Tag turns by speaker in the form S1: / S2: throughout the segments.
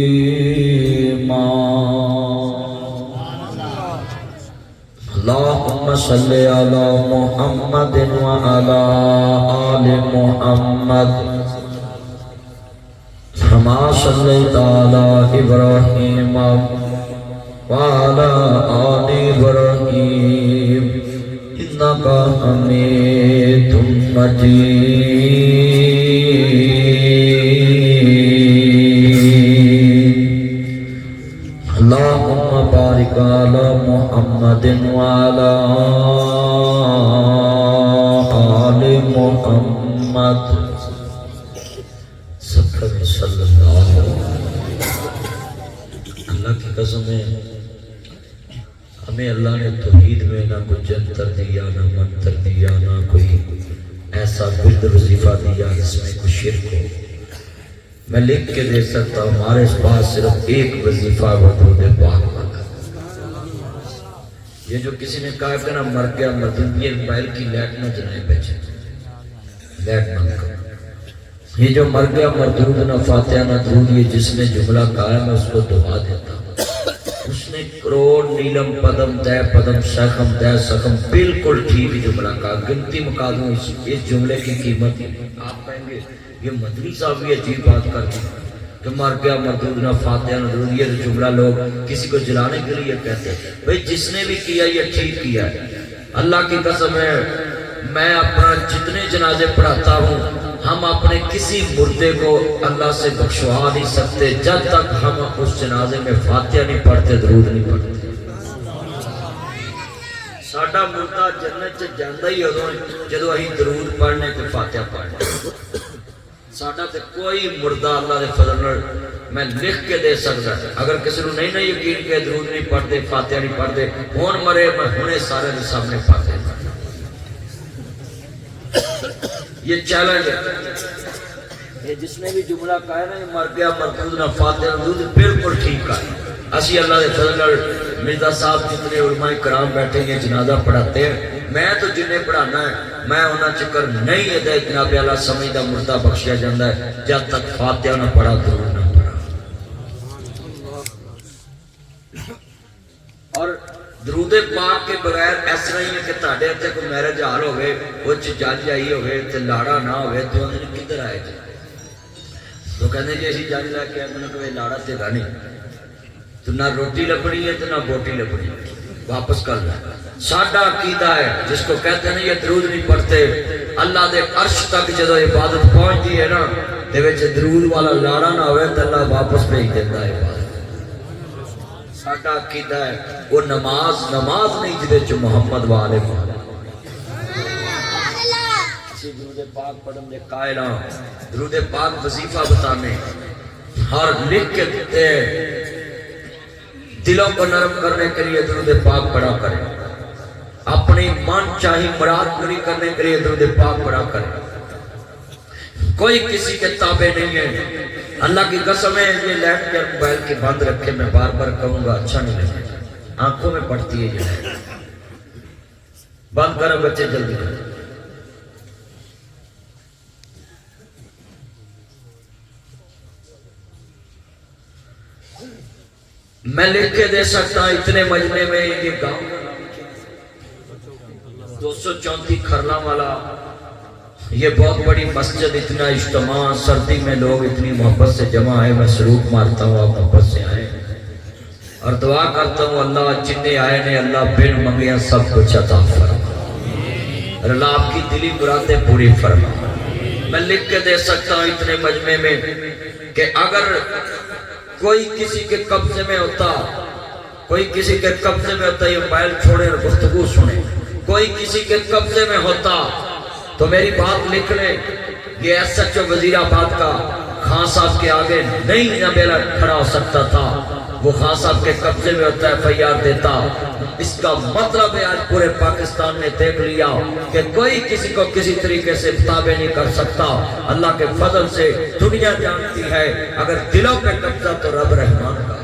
S1: تسلیما اللہم صلی علی محمد وعلی آل محمد كما صليت على إبراهيم وعلى آل إبراهيم إنك حميد مجيد اللهم بارك على محمد وعلى آل محمد صلی اللہ علیہ وسلم۔ اللہ کی قسم ہے ہمیں اللہ نے توحید میں نہ کوئی جنتر دیا، نہ منتر دیا، نہ کوئی ایسا ورد وظیفہ دیا جس میں کوئی شرک ہو۔ میں لکھ کے دے سکتا ہوں، ہمارے پاس صرف ایک وظیفہ درود پاک کا۔ یہ جو کسی نے کہا کہ نا مر گیا مردود، یہ موبائل کی لائٹ نہ جلائے بیچے، لائٹ بند کرو۔ یہ جو مر گیا مردود نہ فاتحہ نہ درود، یہ جس نے جملہ کہا ہے میں اس کو دعا دیتا ہوں۔ اس نے کروڑ نیلم پدم دے پدم شیخم دے سخم بالکل ٹھیک جملہ کہا۔ گنتی مکا دوں اس جملے کی قیمت ہی۔ آپ کہیں گے یہ مدنی صاحب بھی عجیب بات کر دی کہ مر گیا مردود نہ فاتحہ نہ درود، یہ جملہ لوگ کسی کو جلانے کے لیے کہتے ہیں۔ بھئی جس نے بھی کیا یہ ٹھیک کیا ہے۔ اللہ کی قسم ہے میں اپنا جتنے جنازے پڑھاتا ہوں، ہم اپنے کسی مردے کو اللہ سے بخشوا نہیں سکتے جب تک ہم اس جنازے میں فاتحہ نہیں پڑھتے، درود نہیں پڑھتے۔ ساڈا مردہ جنت سے جاندہ ہی ادوں جدو اہی درود پڑھنے تے فاتحہ پڑھنے۔ ساڈا تے کوئی مردہ اللہ دے فضل نال میں لکھ کے دے سکتا ہے۔ اگر کسی کو نہیں یقین کہ درود نہیں پڑھتے فاتحہ نہیں پڑھتے، ہون مرے میں ہونے سارے دے سامنے فاتحہ۔ یہ چیلنج ہے۔ یہ جس نے بھی جملہ کہا ہے نا یہ مر گیا مردود نہ فاتحہ نہ درود، بالکل ٹھیک کہا ہے۔ اسی اللہ دے فضل نال مرزا صاحب جتنے علماء کرام بیٹھے ہیں جنازہ پڑھاتے ہیں، میں تو جنہیں پڑھانا ہے میں انہاں چکر نہیں ہے جناب اللہ سمجھدا مردہ بخشیا جاندہ ہے جب تک فاتحہ نہ پڑھا درود نہ پڑھا۔ اور درود پاک کے بغیر ایسا نہیں ہے کہ تاڑے اتنے کوئی میرج حال ہوئے وہ جج آئی ہوئے تے لاڑا نہ ہوئے تو انہیں کدھر آئے جائے تو کہنے جی اسی جج لے کے انہیں کوئی لاڑا تے گا نہیں تو نہ روٹی لپڑی ہے تو نہ بوٹی لپڑی ہے، واپس کر لیں۔ ساڈا عقیدہ ہے جس کو کہتے ہیں یہ درود نہیں پڑھتے، اللہ دے عرش تک جدو عبادت پہنچتی ہے نا دے وچ درود والا لاڑا نہ ہوئے تو اللہ واپس بھیج دیتا ہے عبادت۔ ساڈا عقیدہ ہے وہ نماز نہیں جدے چ محمد والے کسی درود پاک پڑھن دے قائل ہاں، درود پاک وظیفہ بتانے اور لکھ کے دیتے دلوں کو نرم کرنے کے لیے درود پاک پڑھا کریں، اپنی من چاہی مراد پوری کرنے کے لیے درود پاک پڑھا کریں۔ کوئی کسی کے تابع نہیں ہے۔ اللہ کی قسم ہے یہ لیٹ کے موبائل کے بند رکھے، میں بار بار کہوں گا اچھا نہیں لگے، آنکھوں میں پڑتی ہے یہ لیٹ، بند کرو بچے جلدی کرو۔ میں لکھ کے دے سکتا اتنے مجمع میں یہ گاؤں 234 کھرلا والا یہ بہت بڑی مسجد، اتنا اجتماع، سردی میں لوگ اتنی محبت سے جمع ہے، میں سلوک مارتا ہوں آپ محبت سے آئے اور دعا کرتا ہوں اللہ جنہیں آئے نے اللہ بن منگیاں سب کچھ عطا فرما اور اللہ آپ کی دلی مرادیں پوری فرما۔ میں لکھ کے دے سکتا ہوں اتنے مجمع میں کہ اگر کوئی کسی کے قبضے میں ہوتا، کوئی کسی کے قبضے میں ہوتا یہ موبائل چھوڑے اور گفتگو سنے، کوئی کسی کے قبضے میں ہوتا تو میری بات لکھ لے، یہ ایس ایچ او وزیر آباد کا خان صاحب کے آگے نہیں نہ بیلا کھڑا ہو سکتا تھا، وہ خان صاحب کے قبضے میں ہوتا ہے FIR دیتا۔ اس کا مطلب ہے آج پورے پاکستان نے دیکھ لیا کہ کوئی کسی کو کسی طریقے سے تابع نہیں کر سکتا۔ اللہ کے فضل سے دنیا جانتی ہے اگر دلوں پہ قبضہ تو رب رحمان کا،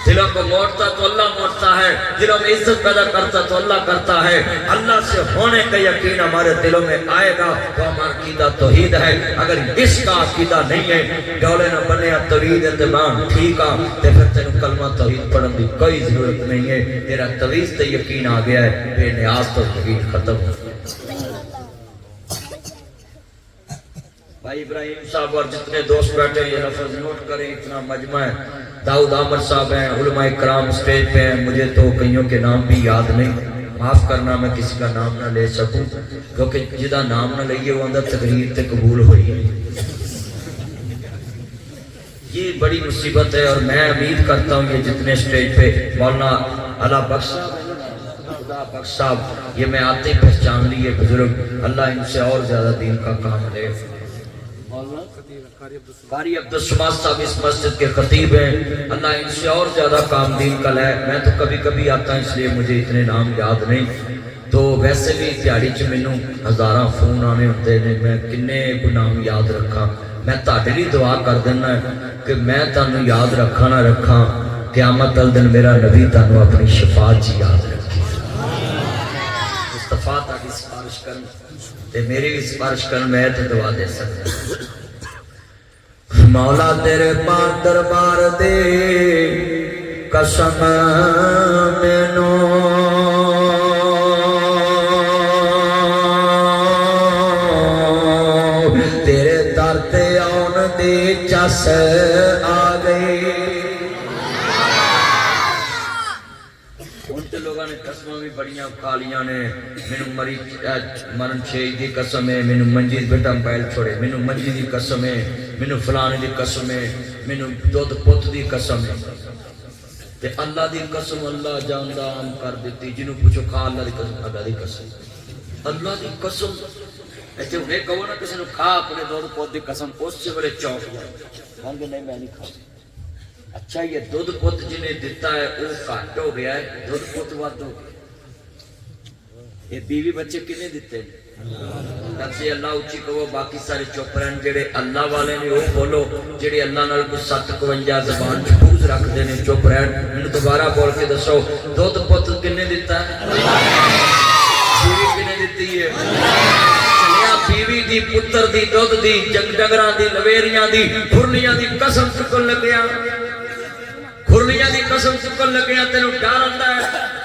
S1: دلوں کو موڑتا تو اللہ موڑتا ہے، دلوں میں عزت پیدا کرتا تو اللہ کرتا ہے۔ اللہ سے ہونے کا یقین ہمارے دلوں میں آئے گا تو ہمارا عقیدہ توحید ہے۔ اگر اس کا عقیدہ نہیں ہے، ڈولے نہ بنے توحید انتظام ٹھیک آ تے پھر تینوں کلمہ توحید پڑھن دی کوئی ضرورت نہیں ہے۔ تیرا توحید تے یقین آ گیا ہے، بے نیاز تو توحید ختم ہو گیا۔ بھائی ابراہیم صاحب اور جتنے دوست بیٹھے ہیں یہ لفظ نوٹ کریں، اتنا مجمع ہے۔ داؤد عامر صاحب ہیں، علماء اکرام سٹیج پہ ہیں، مجھے تو کئیوں کے نام بھی یاد نہیں، معاف کرنا میں کسی کا نام نہ لے سکوں، کیونکہ جدا نام نہ لئیے وہ اندر تقریر تے قبول ہوئی ہے۔ یہ بڑی مصیبت ہے، اور میں امید کرتا ہوں کہ جتنے سٹیج پہ مولانا علا بخش صاحب، یہ میں آتے ہی پہچان لیے بزرگ، اللہ ان سے اور زیادہ دین کا کام لے۔ قاری عبدالصمد صاحب اس مسجد کے خطیب ہیں، اللہ ان سے اور زیادہ کام دین کا لے۔ میں تو کبھی کبھی آتا ہوں اس لیے مجھے اتنے نام یاد نہیں، تو ویسے بھی تیاری چ مینوں ہزاراں فون آنے ہوتے ہیں، میں کنے کو نام یاد رکھا۔ میں تہاڈے لیے دعا کر دینا ہے کہ میں تانوں یاد رکھا نہ رکھا، قیامت ال دن میرا نبی تانوں اپنی شفاعت چ یاد رکھے۔ مصطفیٰ تہاڈی سفارش کرن تے میری بھی سفارش کرن، میں تے دعا دے سکتا۔ مولا تیرے پاک دربار دے قسم مینوں تیرے در تے آن دی چس آ گئی۔ ان تے لوگاں نے قسماں بھی بڑیاں کھالیاں نے، مینوں مرن شہید دی قسم ہے، مینوں منجی بیٹا موبائل چھوڑے، مینوں منجی دی قسم ہے، مینوں فلانے دی قسم ہے، مینوں دودھ پت دی قسم ہے۔ تے اللہ دی قسم اللہ جاندا عام کر دیتی، جنوں پوچھو کھا اللہ دی قسم، اللہ دی قسم، اللہ دی قسم۔ ایسے انہیں کہو نا کسی نے کھا اپنے دودھ پت دی قسم، اس سے بڑے چوک جائے، کہوں گے نہیں میں نہیں کھا۔ اچھا یہ دودھ پت جنہیں دیتا ہے وہ کٹ ہو گیا ہے، دودھ پت ود ہو گیا۔ یہ بیوی بچے کنے دیتے ہیں؟ لفظ اللہ اچھی کہو، باقی سارے چپ رہن۔ جڑے اللہ والے نے وہ بولو، جڑے اللہ نال کو 57 زبان چپوز رکھ دینے چپ رہن۔ انہوں دوبارہ بول کے دسو، دودھ پت کنے دیتا ہے؟ بیوی کنے دیتی ہے؟ چلیا بیوی دی، پتر دی، دودھ دی، ڈنگراں دی، لویریاں دی، کھرلیاں دی قسم چکن لگیا، کھرلیاں دی قسم چکن لگیا، تینوں ڈر آندا ہے؟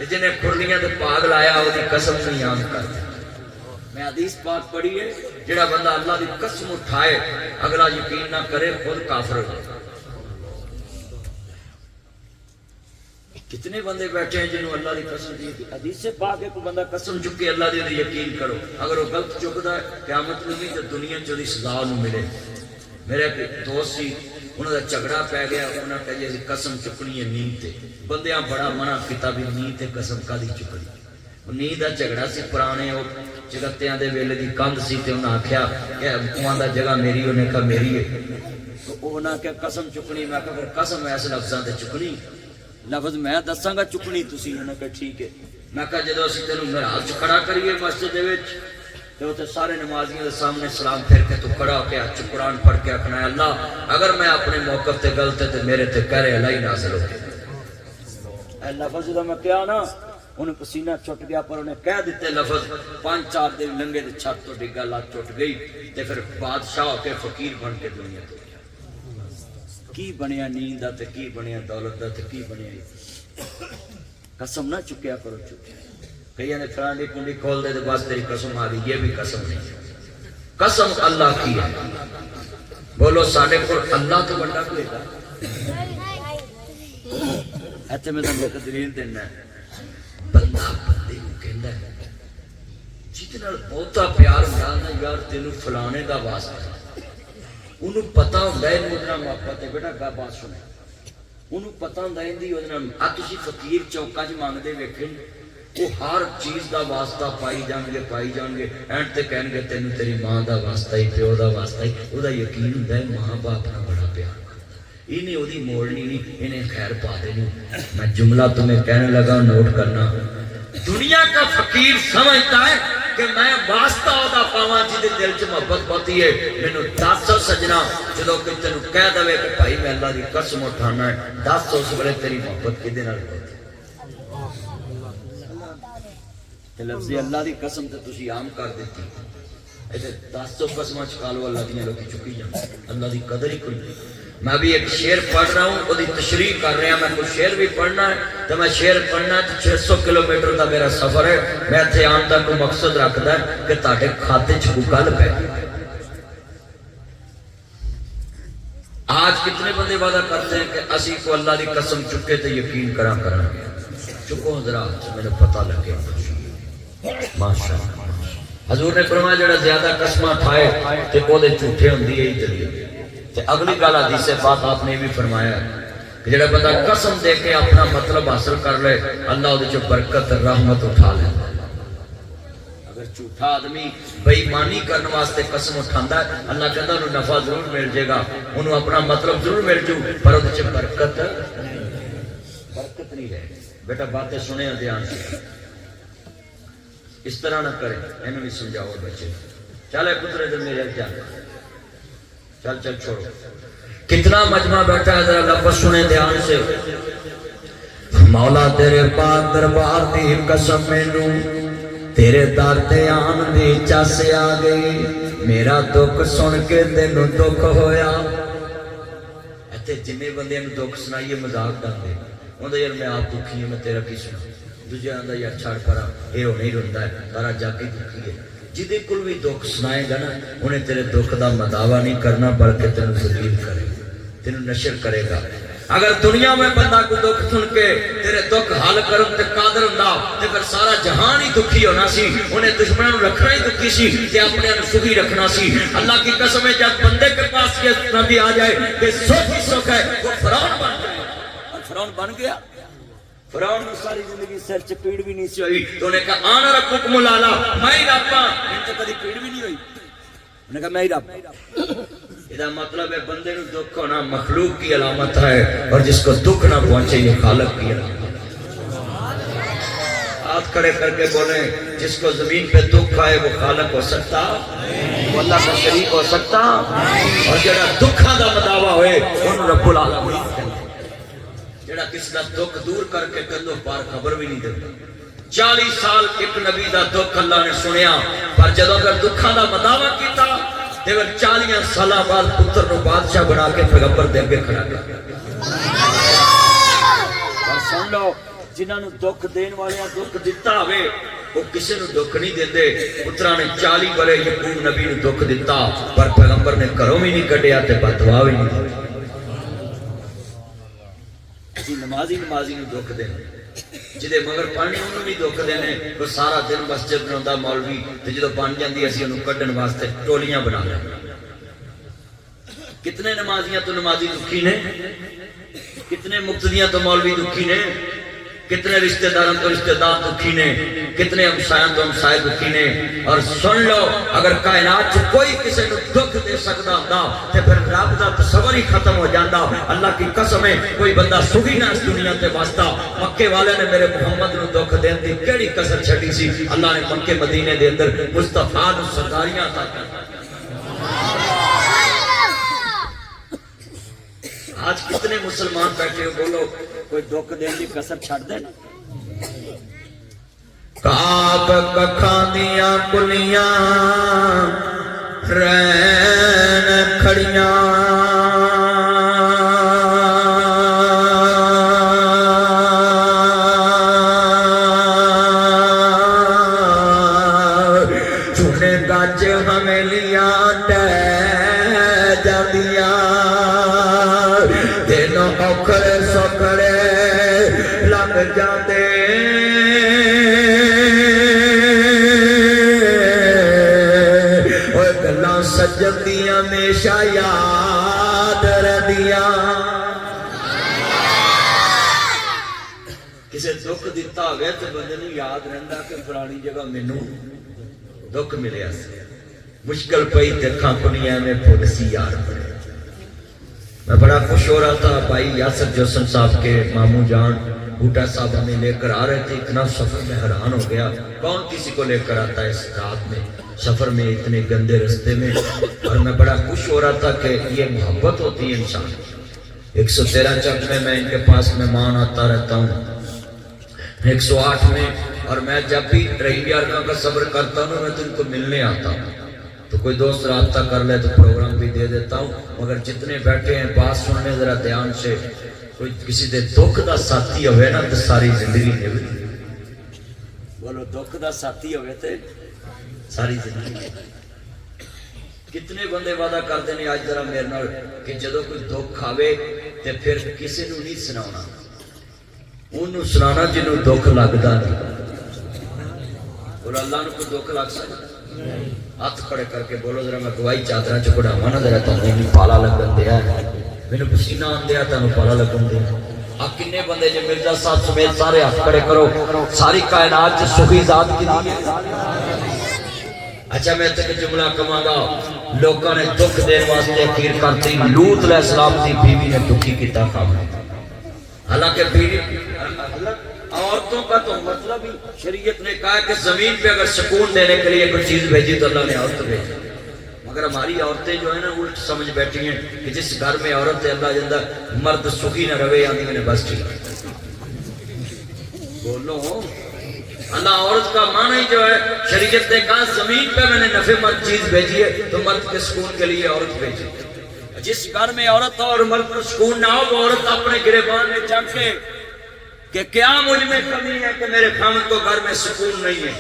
S1: جنہیں کھرلیاں دے پاگ لایا وہ دی قسم نہیں یاد کرتا۔ میں حدیث پاک پڑھی ہے، جڑا بندہ اللہ دی قسم اٹھائے اگلا یقین نہ کرے خود کافر ہو جائے۔ کتنے بندے بیٹھے ہیں جنہوں اللہ دی قسم دی، حدیث سے پاک ہے کوئی بندہ قسم چکے اللہ دی یقین کرو، اگر وہ غلط چکتا ہے قیامت میں نہیں تو دنیا چ دی سزا نو ملے۔ میرے دوست سی، انہوں نے جھگڑا پی گیا، انہوں نے کہا جی قسم چکنی ہے نیند تے، بندیاں بڑا منع کیتا بھی نیند تے قسم کا دی چکنی۔ نیند دا جھگڑا سی پرانے، وہ جگتیاں دے ویلے دی کندھ سی، تے انہوں نے آکھیا کہ اوہاں دا جگہ میری، انہیں کہا میری ہے، تو انہوں نے کہا قسم چکنی۔ میں کہا پھر قسم ایسے لفظاں تے چکنی، لفظ میں دساں گا چکنی تسی۔ انہوں نے کہا ٹھیک ہے۔ میں کہا جدو اسی تینوں معراج کھڑا کریے مسجد دے وچ، تے اوتے سارے نمازیاں دے سامنے سلام پھیر کے تو کھڑا ہو کے قرآن پڑھ کے آکھنا ہے اللہ اگر میں اپنے موقف تے غلط ہے تے میرے تے کرے اللہ ہی نازل ہو کے۔ اے لفظ جدو میں کہا نا، انہیں پسینہ چھٹ گیا، پر انہیں کہہ دیتے لفظ 5-4 دن لنگے دے چھت تو ڈگا، لات چھٹ گئی، تے پھر بادشاہ ہو کے فقیر بن کے دنیا تو کی بنیا نیند دا تے کی بنیا دولت دا تے کی بنیا۔ قسم نہ چکیا کرو، چکیا کئی نے فلانی کنڈی کھول دے تو بس تیری قسم آ گئی، یہ بھی قسم نہیں، قسم اللہ کی ہے۔ بولو ساڑھے کو اللہ تو بڑا کوئی گا۔ ایسے میں تمہیں دلیل دینا ہے، بندہ بندے کو کہنا ہے جتنا بہتا پیار مرانا یار تینوں فلانے دا واسطہ، انہوں پتہ ہوندہ ہے مدنہ محبت ہے، بیٹا گا بات سنے، انہوں پتہ ہوندہ ہے اندھی ادھنا آتوشی فقیر چوکا جی مانگ دے ویکھیں، وہ ہر چیز دا واسطہ پائی جان گے، اینڈ تے کہن گے تینوں تیری ماں دا واسطہ ہی، پیو دا واسطہ ہی، وہ دا یقین ہوندہ ہے ماں باپ نہ بڑا پیار کرتا، انہیں وہ دی موڑنی نہیں، انہیں خیر پا دینی۔ میں جملہ تمہیں کہنے لگا نوٹ کرنا، دنیا کا فقیر سمجھتا ہے کہ میں واسطہ دا پاواں جدے دل چ محبت پاتی ہے مینوں دس سجنا جدوں کوئی تینوں کہہ دے کہ بھائی میں اللہ دی قسم اٹھانا ہے دس اس ویلے تیری محبت کدے نال ہوتی تے لفظ اللہ دی قسم تے تسی عام کر دتی ایتھے 10 قسماں چکا لو اللہ دیاں لوکی چکی جان اللہ دی قدر ہی کوئی نہیں میں بھی ایک شعر پڑھ رہا ہوں وہ تشریح کر رہا میں کوئی شعر بھی پڑھنا ہے تو میں شعر پڑھنا ہے تو 600 کلومیٹر کا میرا سفر ہے میں اتنے آن تک کوئی مقصد رکھتا ہے کہ تاڑے کھاتے چھو گل پہ آج کتنے بندے وعدہ کرتے ہیں کہ اسی کو اللہ دی قسم چکے تو یقین کرا چکو حضرات میں نے پتہ لگے ماشاءاللہ حضور نے فرمایا جڑا زیادہ قسمہ کھائے تے او دے جھوٹے ہوندی ہے جلیل تے اگلی گل حدیث پاک آپ نے بھی فرمایا کہ جڑا بندہ قسم دے کے اپنا مطلب حاصل کر لے اللہ دے جو برکت رحمت اٹھا لے اگر جھوٹا آدمی بے ایمانی کرنے واسطے قسم اٹھاندا ہے اللہ کہندا انہوں نفع ضرور مل جائے گا انہوں اپنا مطلب ضرور مل جو پر دے جو برکت نہیں رہے بیٹا باتیں سنے دھیان سے اس طرح نہ کریں انہوں بھی سمجھاؤ بچے چلے پترے دل میرے جان چل چل چھوڑو کتنا مجمع بیٹھا ہے ذرا لفظ سنے دھیان سے مولا تیرے پاک دربار دی قسم مینوں تیرے در تے آن دی چس آ گئی میرا دکھ سن کے تینوں دکھ ہویا ایتھے جنے بندے نوں دکھ سنائیے مذاق کردے اوندا یار میں آپ دکھی ہوں میں تیرا کی سنا دوجے آندا یار چھڑ پرا اے ہو نہیں روندا ہے تارا جا کے دکھی ہے جدے کل بھی دکھ سنائے گا نا انہیں تیرے دکھ دا مداوع نہیں کرنا بلکہ تینوں ذلیل کرے گا تینوں نشر کرے گا اگر دنیا میں بندہ کو دکھ سن کے تیرے دکھ حل کرن تے قادر ہوندا تے پھر سارا جہان ہی دکھی ہونا سی انہیں دشمنوں نوں رکھنا ہی دکھی سی تے اپنے نوں سکھی رکھنا سی اللہ کی قسم ہے جب بندے کے پاس یہ نبی آ جائے کہ سکھ ہی سکھ ہے وہ فرعون بن جائے اور فرعون بن گیا فرعون کو ساری زندگی سر چ پیڑ بھی نہیں سی ہوئی تو انہیں کہا آنا ربکم الاعلی میں ہی رب ہاں ان تے کبھی پیڑ بھی نہیں ہوئی انہیں کہا میں ہی رب یہ مطلب ہے بندے نو دکھ ہونا مخلوق کی علامت ہے اور جس کو دکھ نہ پہنچے یہ خالق کی علامت ہاتھ کھڑے کر کے بولیں جس کو زمین پہ دکھ آئے وہ خالق ہو سکتا وہ اللہ کا شریک ہو سکتا اور جڑا دکھاں دا مداوع ہوئے ان رب العالمین جڑا کس کا دکھ دور کر کے کندھوں پار خبر بھی نہیں دیتا 40 سال ایک نبی دا دکھ اللہ نے سنیا پر جدوں اگر دکھاں دا مداوع کیتا تے پھر 40 سالہ بعد پتر نو بادشاہ بنا کے پیغمبر دے اگے کھڑا کر پر سن لو جنہاں نو دکھ دین والیاں دکھ دتا ہوئے وہ کسی نو دکھ نہیں دیندے پتراں نے 40 برے یعقوب نبی نو دکھ دتا پر پیغمبر نے گھروں بھی نہیں کڈیا تے بددعا بھی نہیں دی جی نمازی نو دکھ دینے جدے مگر پڑھنے انہوں بھی دکھ دینے وہ سارا دن مسجد میں ہوندہ مولوی تو جدو بن جاندی اسی انہوں کڈن واسطے ٹولیاں بنا لیں کتنے نمازیاں تو نمازی دکھی نے کتنے مقتدیاں تو مولوی دکھی نے کتنے رشتہ داروں تو رشتہ دار دکھی نے کتنے ہمسایاں تو ہمسائے دکھی نے اور سن لو اگر کائنات کوئی کسی کو دکھ دے سکتا ہوتا تے پھر رب دا تصور ہی ختم ہو جاتا اللہ کی قسم ہے کوئی بندہ سخی نہ اس دنیا تے واسطہ مکے والے نے میرے محمد نو دکھ دین دی کیڑی کسر چھڈی سی اللہ نے مکے مدینے دے اندر مصطفیٰ نو سرداریاں عطا کر آج کتنے مسلمان بیٹھے ہو بولو کوئی دکھ دین دی کسر چھڈ دے کاک ککھاں دیاں کلیاں رین کھڑیاں چونے گاج ہمیلیاں ٹہ جاندیاں دنوں اوکھڑے سوکھڑے لگ جاندے سجن دیاں ہمیشہ یاد رہدیاں کسے دکھ دیتا ہوئے تو بندے نو یاد رہندا کہ فلانی جگہ مینوں دکھ ملیا سی مشکل پئی دیکھاں کنیاں میں پولیسی یار پڑے میں بڑا خوش ہو رہا تھا بھائی یاسر جوسن صاحب کے ماموں جان بوٹا صاحب ہمیں لے کر آ رہے تھے، اتنا سفر میں حیران ہو گیا، کون کسی کو لے کر آتا ہے اس رات میں سفر میں اتنے گندے رستے میں، اور میں بڑا خوش ہو رہا تھا کہ یہ محبت ہوتی ہے انسان۔ 113 چک میں ان کے پاس مہمان آتا رہتا ہوں، 108 میں، اور میں جب بھی رحیم یارکاں کا صبر کرتا ہوں میں تو ان کو ملنے آتا ہوں، تو کوئی دوست رابطہ کر لے تو پروگرام بھی دے دیتا ہوں، مگر جتنے بیٹھے ہیں بات سننے ذرا دھیان سے، کوئی کسی دے دکھ دا ساتھی ہوئے نا تو ساری زندگی نبھدی، بولو دکھ دا ساتھی ہوئے تے ساری زندگی۔ کتنے بندے وعدہ کرتے ہیں آج ذرا میرے نال کہ جدو کوئی دکھ آوے تے پھر کسی نو نہیں سناونا، انہوں سنانا جنہوں دکھ لگدا نہیں۔ بولو اللہ نے کوئی دکھ لگ سکتا، ہاتھ کھڑے کر کے بولو ذرا میں گواہی چادرہ چکڑا مانا ذرا تمہیں پالا لگن دیا ہے، میرے پسینہ آن دیا تمہیں پالا لگن دیا۔ آپ کنے بندے جو مرزا صاحب سمیت سارے ہاتھ کھڑے کرو، ساری کائنات جو سخی ذات کی دی ہے۔ اچھا میں تک جملہ کما گا، لوگوں نے دکھ دین واسطے اخیر کرتی، لوط علیہ السلام دی بیوی نے دکھی کیتا خام، حالانکہ بیوی عورتوں کا تو مطلب ہی شریعت نے کہا کہ زمین پہ اگر سکون دینے کے لیے کوئی چیز بھیجی تو اللہ نے عورت بھیجی، مگر ہماری عورتیں جو ہیں نا الٹ سمجھ بیٹھی ہیں کہ جس گھر میں عورت ہے اللہ جندہ مرد سخی نہ روے آندھی میں نے بس ٹھیک۔ بولو اللہ عورت کا معنی جو ہے شریعت نے کہا زمین پہ میں نے نفع مند چیز بھیجی ہے تو مرد کے سکون کے لیے عورت بھیجی، جس گھر میں عورت اور مرد کو سکون نہ ہو وہ عورت اپنے گریبان میں چڑھ کے کہ کیا مجھ میں کمی ہے کہ میرے خاوند کو گھر میں سکون نہیں ہے۔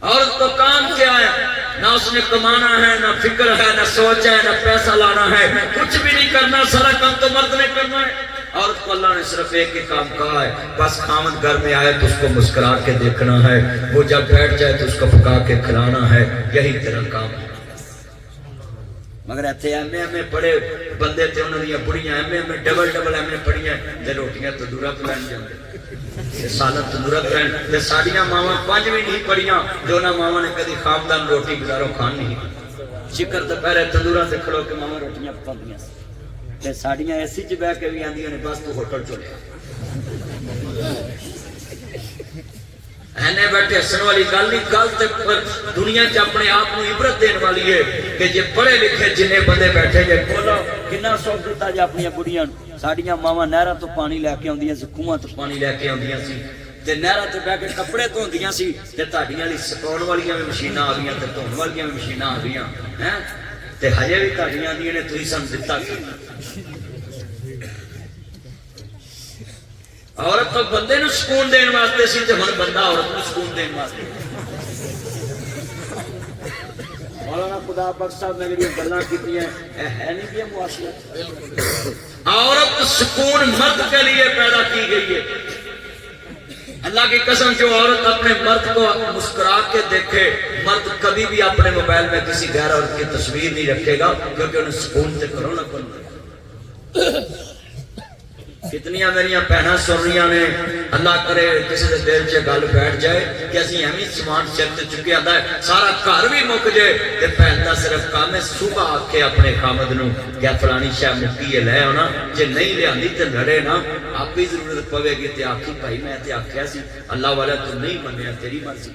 S1: عورت کو کام کیا ہے؟ نہ اس نے کمانا ہے، نہ فکر ہے، نہ سوچ ہے، نہ پیسہ لانا ہے، کچھ بھی نہیں کرنا، سارا کام تو مرد نے کرنا ہے۔ عورت کو اللہ نے صرف ایک ہی کام کہا ہے، بس خاوند گھر میں آئے تو اس کو مسکرا کے دیکھنا ہے، وہ جب بیٹھ جائے تو اس کو پکا کے کھلانا ہے، یہی تیرا کام ہے۔ مگر ایتھے ایم اے پڑھے بندے تھے، انہوں نے بڑیاں ایم اے ڈبل ایم اے پڑھیاں تے روٹیاں تندورا تو لین جاندے، سالت تندورا تو لین تے ساڈیاں ماواں 5 بھی نہیں پڑھیاں جو انہاں ماواں نے کدی خاندان روٹی گزارو کھان نہیں، شکر دوپہرے تندورا تے کھڑو کے ماواں روٹیاں پکاندیاں تے ساڈیاں ایسی چ بیٹھ کے بھی آندیاں نے بس تو ہوٹل چلے اینے بیٹھے ہسن والی گل نہیں، گل تے دنیا چ اپنے آپ کو عبرت دین والی ہے کہ جے پڑھے لکھے جنے بندے بیٹھے جے بولو کنا سوکھ دیتا جے اپنی بڑیاں ساڈیاں ماواں نہراں تو پانی لے کے آندیاں سی، کنواں تو پانی لے کے آندیاں سی تے نہراں تے بیٹھ کے کپڑے دھوندیاں سی تے تہاڈیاں لئی سکون والیاں بھی مشیناں آ گئیاں تے دھون والیاں بھی مشیناں آ گئیاں ہیں تے ہجے بھی تہاڈیاں آندیاں نے تسی سن دتا کی۔ عورت تو بندے نو سکون دین واسطے سی تے ہن بندہ عورت نو سکون دین واسطے۔ مولانا خدا بخش صاحب نے میری گلاں کیتیاں ہے نہیں کہ معاشرت عورت سکون مرد کے لیے پیدا کی گئی ہے۔ اللہ کی قسم جو عورت اپنے مرد کو مسکرا کے دیکھے، مرد کبھی بھی اپنے موبائل میں کسی غیر عورت کی تصویر نہیں رکھے گا کیونکہ انہیں سکون سے کرو نہ کرو۔ کتنی میری بہنیں سن رہی نے، اللہ کرے کسی کے دل سے گل بیٹھ جائے کہ اسی اہمی سامان سر تے چکے آتا ہے، سارا گھر بھی مک جائے تے بہن دا صرف کام ہے صبح آ کے اپنے خامد نو کیا فلانی شے مکی ہے لے آنا، جے نہیں لے آندی تے لڑے نا، آپ بھی ضرورت پوے گی تے آکھی بھائی میں تے آکھیا سی اللہ والا تو نہیں منیا، تیری مرضی۔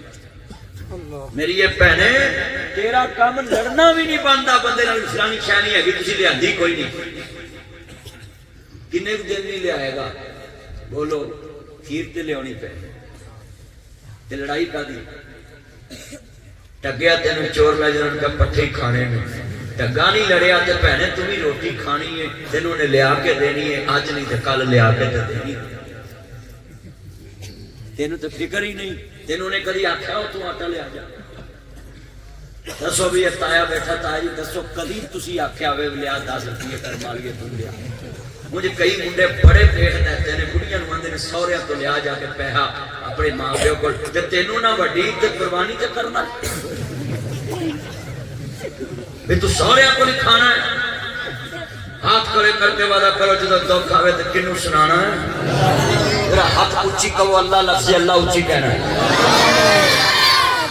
S1: میری یہ بہنیں تیرا کام لڑنا بھی نہیں بنتا، بندے نال فلانی شے نہیں ہے تسی لے آندی کوئی نہیں، کنے دن نہیں لے آئے گا، بولو کھیر تے لے آنی پہ تے لڑائی کا دی ٹگیا تینوں چور میں جنہوں کا پٹھے کھانے میں ٹگا نہیں لڑیا تے پہنے تمہیں روٹی کھانی ہے تینوں نے لے آ کے دینی ہے، آج نہیں تے کل لے آ کے دینی، تینوں تو فکر ہی نہیں، تینوں نے کدی آکھیا ہو تو آٹا لے آ جا، دسو بھی یہ تایا بیٹھا تایا جی دسو کدی تسی آکھیا ہوئے لیا 10 روپیے کر مالیے تم لیا۔ مجھے کئی منڈے بڑے پیٹ دیتے ہیں، بڑیاں نو آندے نے سوریاں تو لیا جا کے پیسہ اپنے ماں پیو کو تے تینوں نہ وڈی تے قربانی تے کرنا بھی تو سوریاں کو نہیں کھانا ہے۔ ہاتھ کھڑے کر کے وعدہ کرو جدو دکھ آوے تے کنوں سنانا ہے، میرا ہاتھ اونچی کہو اللہ لفظ اللہ اونچی کہنا ہے،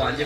S1: 5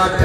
S1: 8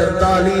S1: 43